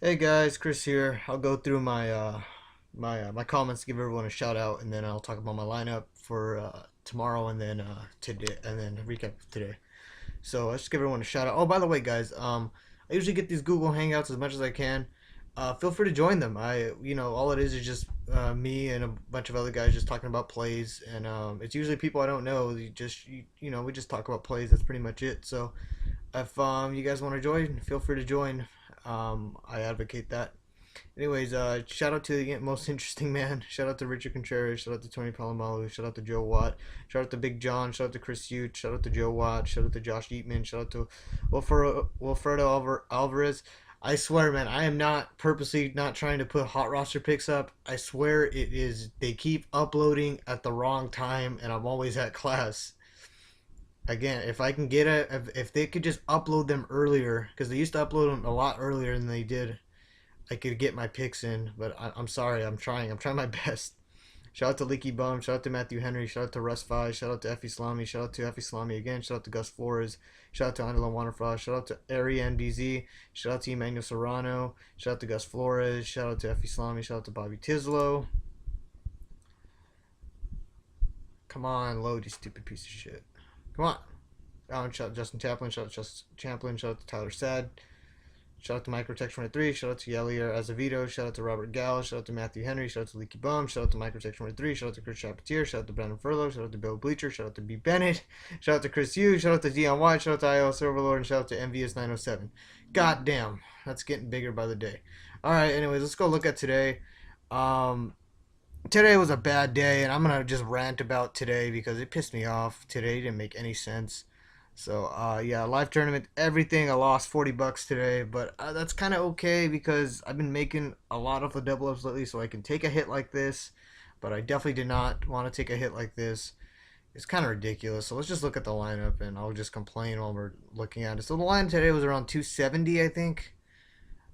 Hey guys, Chris here. I'll go through my comments, give everyone a shout out, and then I'll talk about my lineup for tomorrow, and then today, and then a recap of today. So let's give everyone a shout out. Oh, by the way, guys, I usually get these Google Hangouts as much as I can. Feel free to join them. All it is just me and a bunch of other guys just talking about plays, and it's usually people I don't know. We just talk about plays. That's pretty much it. So if you guys want to join, feel free to join. I advocate that. Anyways, shout out to the most interesting man. Shout out to Richard Contreras. Shout out to Tony Palomalu. Shout out to Joe Watt. Shout out to Big John. Shout out to Chris Hughes. Shout out to Joe Watt. Shout out to Josh Eatman. Shout out to Wilfredo Alvarez. I swear, man, I am not purposely not trying to put hot roster picks up. I swear it is. They keep uploading at the wrong time, and I'm always at class. Again, if I can get it, if they could just upload them earlier, because they used to upload them a lot earlier than they did, I could get my picks in. But I'm sorry, I'm trying. I'm trying my best. Shout out to Leaky Bum. Shout out to Matthew Henry. Shout out to Russ Five. Shout out to Effie Salami. Shout out to Effie Salami again. Shout out to Gus Flores. Shout out to Angela Wanderfrost. Shout out to Ari NBZ. Shout out to Emmanuel Serrano. Shout out to Gus Flores. Shout out to Effie Salami. Shout out to Bobby Tislow. Come on, load, you stupid piece of shit. Come on. Shout out to Justin Chaplin. Shout out to Justin Chaplin. Shout out to Tyler Sad. Shout out to Microtech 23. Shout out to Yelier Azevedo. Shout out to Robert Gall. Shout out to Matthew Henry. Shout out to Leaky Bum. Shout out to Microtech 23. Shout out to Chris Chapoutier. Shout out to Brandon Furlow. Shout out to Bill Bleacher. Shout out to B. Bennett. Shout out to Chris Hughes. Shout out to Dion White. Shout out to IL Silverlord. And shout out to MVS 907. God damn. That's getting bigger by the day. Alright, anyways, let's go look at today. Um, Today was a bad day, and I'm gonna just rant about today because it pissed me off. Today didn't make any sense. So yeah, live tournament, everything. I lost $40 today, but that's kind of okay because I've been making a lot of the double ups lately, so I can take a hit like this. But I definitely did not want to take a hit like this. It's kind of ridiculous. So let's just look at the lineup, and I'll just complain while we're looking at it. So the line today was around 270, I think,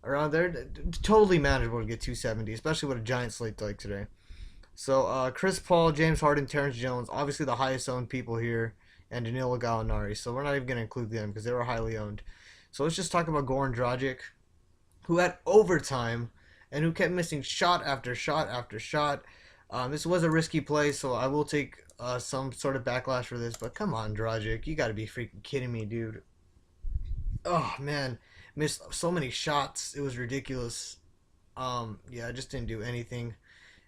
around there. Totally manageable to get 270, especially with a giant slate like today. So Chris Paul, James Harden, Terrence Jones, obviously the highest owned people here, and Danilo Gallinari. So we're not even going to include them because they were highly owned. So let's just talk about Goran Dragic, who had overtime and who kept missing shot after shot after shot. This was a risky play, so I will take some sort of backlash for this. But come on, Dragic, you got to be freaking kidding me, dude. Oh man, missed so many shots. It was ridiculous. Yeah, I just didn't do anything.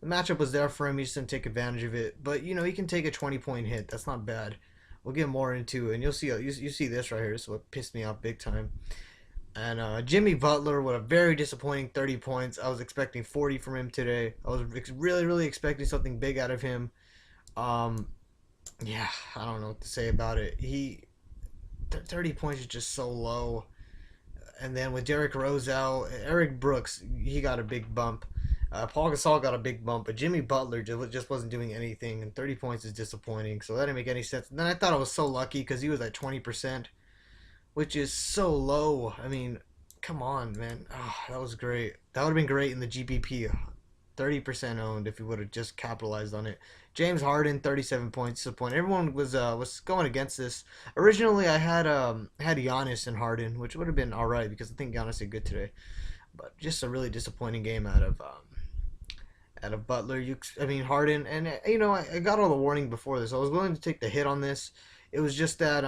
The matchup was there for him. He just didn't take advantage of it. But he can take a 20-point hit. That's not bad. We'll get more into it, and you'll see. You see this right here. This is what pissed me off big time. And Jimmy Butler with a very disappointing 30 points. I was expecting 40 from him today. I was really, really expecting something big out of him. Um, yeah, I don't know what to say about it. 30 points is just so low. And then with Derrick Rose out, Eric Brooks, he got a big bump. Paul Gasol got a big bump, but Jimmy Butler just wasn't doing anything, and 30 points is disappointing, so that didn't make any sense. And then I thought I was so lucky because he was at 20%, which is so low. I mean, come on, man. Oh, that was great. That would have been great in the GPP. 30% owned if he would have just capitalized on it. James Harden, 37 points, disappointing. Everyone was going against this. Originally, I had Giannis and Harden, which would have been all right because I think Giannis did good today. But just a really disappointing game out of Butler. I mean Harden, and I got all the warning before this. I was willing to take the hit on this. It was just that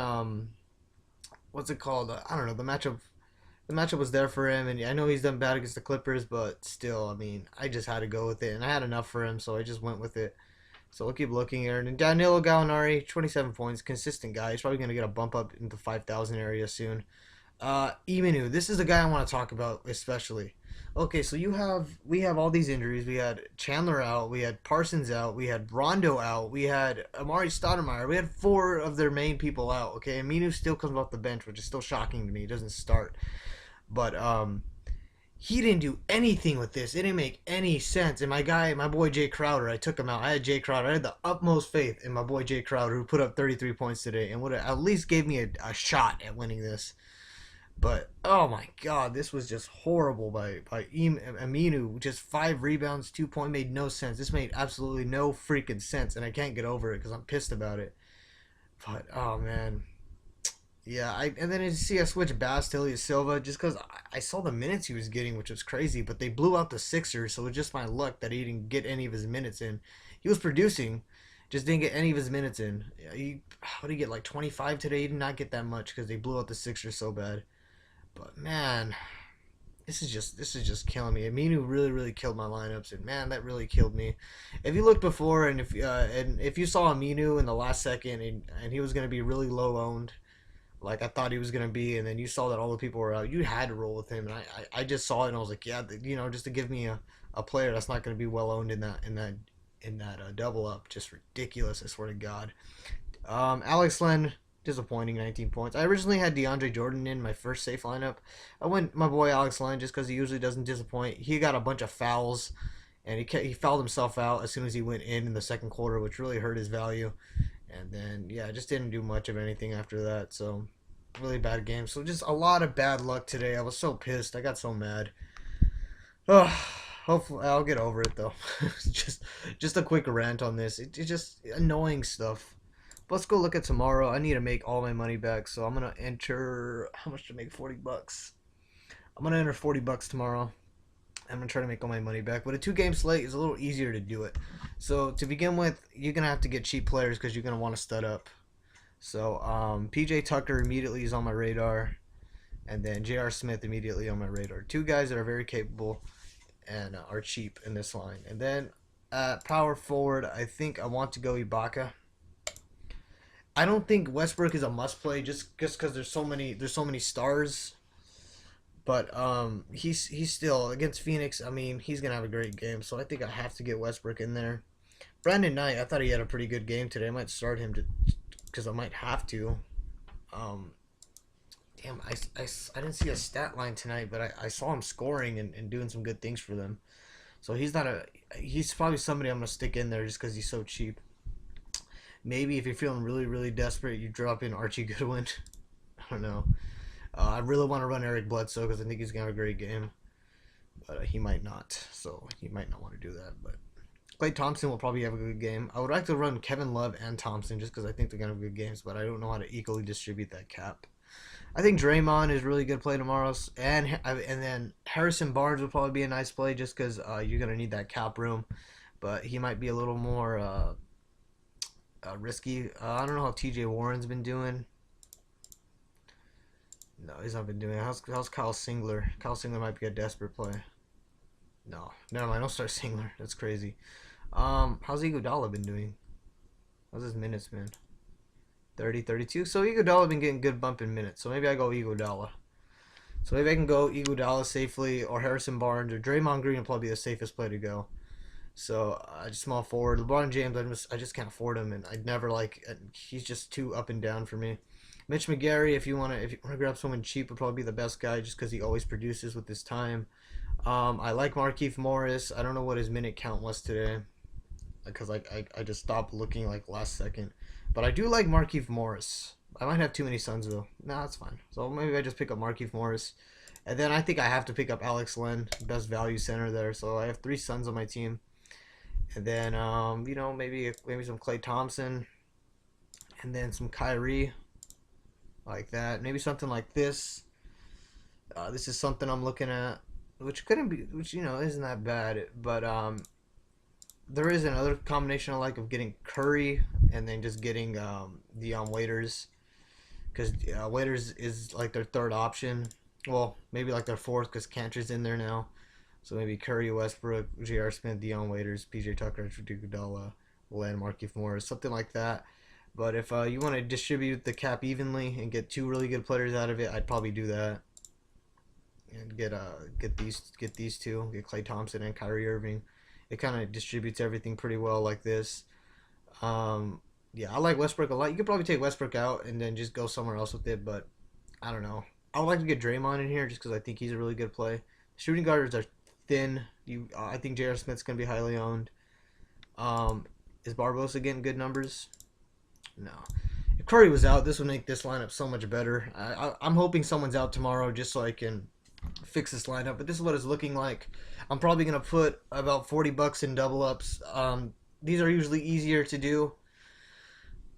what's it called? I don't know. The matchup was there for him, and I know he's done bad against the Clippers, but still, I mean, I just had to go with it, and I had enough for him, so I just went with it. So we'll keep looking here. And Danilo Gallinari, 27 points, consistent guy. He's probably going to get a bump up into 5,000 area soon. Imanu, this is the guy I want to talk about especially. Okay, so we have all these injuries. We had Chandler out, we had Parsons out, we had Rondo out, we had Amari Stoudemire. We had four of their main people out. Okay, Aminu still comes off the bench, which is still shocking to me. He doesn't start, but he didn't do anything with this. It didn't make any sense. And my boy Jay Crowder, I took him out. I had Jay Crowder. I had the utmost faith in my boy Jay Crowder, who put up 33 points today and would have at least gave me a shot at winning this. But oh my god, this was just horrible by Aminu. Just 5 rebounds, 2 point, made no sense. This made absolutely no freaking sense, and I can't get over it because I'm pissed about it. But oh man, Yeah, and then I see I switched Bass to Silva just because I saw the minutes he was getting, which was crazy. But they blew out the Sixers, so it was just my luck that he didn't get any of his minutes in. He was producing, just didn't get any of his minutes in. What did he get, like 25 today? He did not get that much because they blew out the Sixers so bad. But man, this is just killing me. Aminu really killed my lineups, and man, that really killed me. If you looked before, and if you saw Aminu in the last second, and he was going to be really low owned, like I thought he was gonna be, and then you saw that all the people were out. You had to roll with him, and I just saw it, and I was like, yeah, just to give me a player that's not gonna be well owned in that double up, just ridiculous. I swear to God. Alex Len, disappointing, 19 points. I originally had DeAndre Jordan in my first safe lineup. I went my boy Alex Len just because he usually doesn't disappoint. He got a bunch of fouls, and he fouled himself out as soon as he went in the second quarter, which really hurt his value. And then, yeah, just didn't do much of anything after that. So, really bad game. So, just a lot of bad luck today. I was so pissed. I got so mad. Oh, hopefully, I'll get over it, though. just a quick rant on this. It's just annoying stuff. But let's go look at tomorrow. I need to make all my money back. So, I'm going to enter... How much to make? $40. I'm going to enter $40 tomorrow. I'm going to try to make all my money back. But a 2-game slate is a little easier to do it. So, to begin with, you're going to have to get cheap players because you're going to want to stud up. So, PJ Tucker immediately is on my radar. And then J.R. Smith immediately on my radar. Two guys that are very capable and are cheap in this line. And then at power forward, I think I want to go Ibaka. I don't think Westbrook is a must play just because there's so many stars. But he's still against Phoenix. I mean, he's gonna have a great game, so I think I have to get Westbrook in there. Brandon Knight, I thought he had a pretty good game today. I might start him because I might have to. Damn, I didn't see a stat line tonight, but I saw him scoring and doing some good things for them. So he's probably somebody I'm gonna stick in there just because he's so cheap. Maybe if you're feeling really desperate, you drop in Archie Goodwin. I don't know. I really want to run Eric Bledsoe because I think he's going to have a great game. But he might not. So he might not want to do that. But Klay Thompson will probably have a good game. I would like to run Kevin Love and Thompson just because I think they're going to have good games. But I don't know how to equally distribute that cap. I think Draymond is really good play tomorrow. And then Harrison Barnes will probably be a nice play just because you're going to need that cap room. But he might be a little more risky. I don't know how TJ Warren's been doing. No, he's not been doing it. How's Kyle Singler? Kyle Singler might be a desperate play. No, never mind. Don't start Singler. That's crazy. How's Iguodala been doing? How's his minutes been? 30, 32. So Iguodala been getting good bump in minutes. So maybe I go Iguodala. So maybe I can go Iguodala safely, or Harrison Barnes, or Draymond Green will probably be the safest play to go. So just small forward. LeBron James, I just can't afford him, and I'd never he's just too up and down for me. Mitch McGary, if you want to grab someone cheap, would probably be the best guy just because he always produces with his time. I like Markieff Morris. I don't know what his minute count was today because I just stopped looking like last second. But I do like Markieff Morris. I might have too many Suns though. Nah, that's fine. So maybe I just pick up Markieff Morris. And then I think I have to pick up Alex Len, best value center there. So I have 3 Suns on my team. And then maybe some Klay Thompson. And then some Kyrie. Like that, maybe something like this. This is something I'm looking at, which isn't that bad. But there is another combination I like of getting Curry and then just getting Dion Waiters, because Waiters is like their third option. Well, maybe like their fourth because Cantor's in there now. So maybe Curry, Westbrook, J.R. Smith, Dion Waiters, PJ Tucker, Iguodala, Len, Markieff Morris, something like that. But if you want to distribute the cap evenly and get 2 really good players out of it, I'd probably do that. And get these two, get Klay Thompson and Kyrie Irving. It kind of distributes everything pretty well like this. Yeah, I like Westbrook a lot. You could probably take Westbrook out and then just go somewhere else with it, but I don't know. I would like to get Draymond in here just because I think he's a really good play. Shooting guards are thin. I think J.R. Smith's going to be highly owned. Is Barbosa getting good numbers? No. If Curry was out, this would make this lineup so much better. I'm hoping someone's out tomorrow just so I can fix this lineup. But this is what it's looking like. I'm probably going to put about $40 in double ups. These are usually easier to do.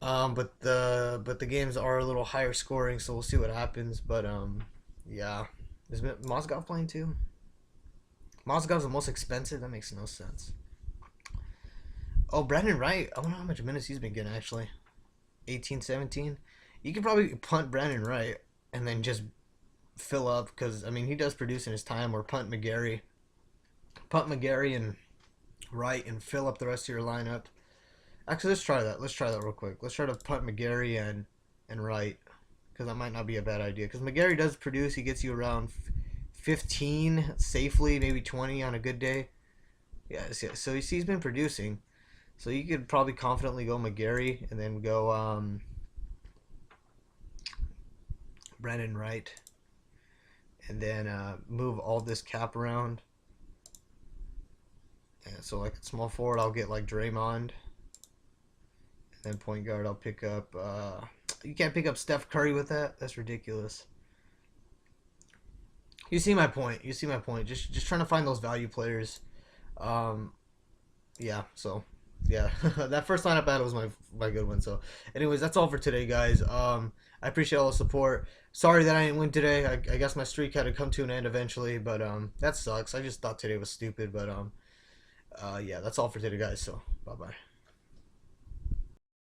But the games are a little higher scoring, so we'll see what happens. But yeah, is Mozgov playing too? Mozgov's the most expensive. That makes no sense. Oh, Brandon Wright. I wonder how much minutes he's been getting actually. 18, 17. You could probably punt Brandon Wright and then just fill up because I mean he does produce in his time. Or punt McGarry and Wright and fill up the rest of your lineup. Actually, let's try that. Let's try that real quick. Let's try to punt McGarry and Wright because that might not be a bad idea. Because McGarry does produce. He gets you around 15 safely, maybe 20 on a good day. Yeah, so you see he's been producing. So you could probably confidently go McGarry and then go Brandon Wright. And then move all this cap around. And so like at small forward, I'll get like Draymond. And then point guard, I'll pick up. You can't pick up Steph Curry with that. That's ridiculous. You see my point. You see my point. Just trying to find those value players. Um, yeah. So yeah, that first lineup battle was my good one. So, anyways, that's all for today, guys. I appreciate all the support. Sorry that I didn't win today. I guess my streak had to come to an end eventually, but that sucks. I just thought today was stupid, but yeah, that's all for today, guys. So bye bye.